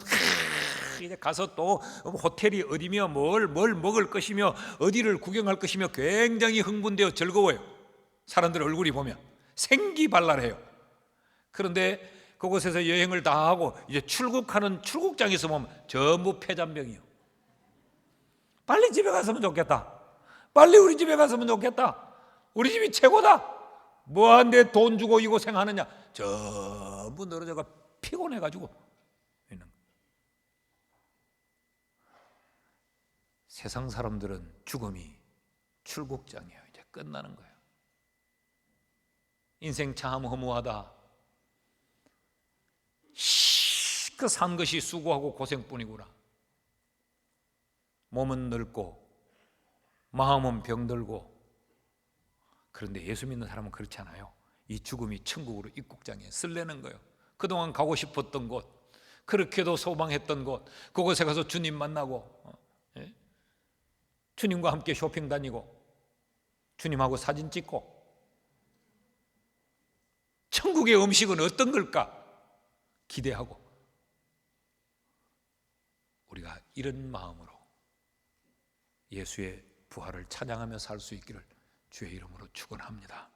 Speaker 1: 이제 가서 또 호텔이 어디며 뭘 먹을 것이며 어디를 구경할 것이며 굉장히 흥분되어 즐거워요. 사람들 얼굴이 보면 생기발랄해요. 그런데 그곳에서 여행을 다 하고 이제 출국하는 출국장에서 보면 전부 폐잔병이요. 빨리 집에 갔으면 좋겠다. 빨리 우리 집에 갔으면 좋겠다. 우리 집이 최고다. 뭐한데 돈 주고 이 고생하느냐. 전부 늘어져가 피곤해가지고 있는. 세상 사람들은 죽음이 출국장이에요. 이제 끝나는 거예요. 인생 참 허무하다. 그 산 것이 수고하고 고생뿐이구나. 몸은 늙고 마음은 병들고. 그런데 예수 믿는 사람은 그렇지 않아요. 이 죽음이 천국으로 입국장에 설레는 거예요. 그동안 가고 싶었던 곳, 그렇게도 소망했던 곳, 그곳에 가서 주님 만나고 주님과 함께 쇼핑 다니고 주님하고 사진 찍고. 천국의 음식은 어떤 걸까 기대하고 우리가 이런 마음으로 예수의 부활을 찬양하며 살 수 있기를 주의 이름으로 축원합니다.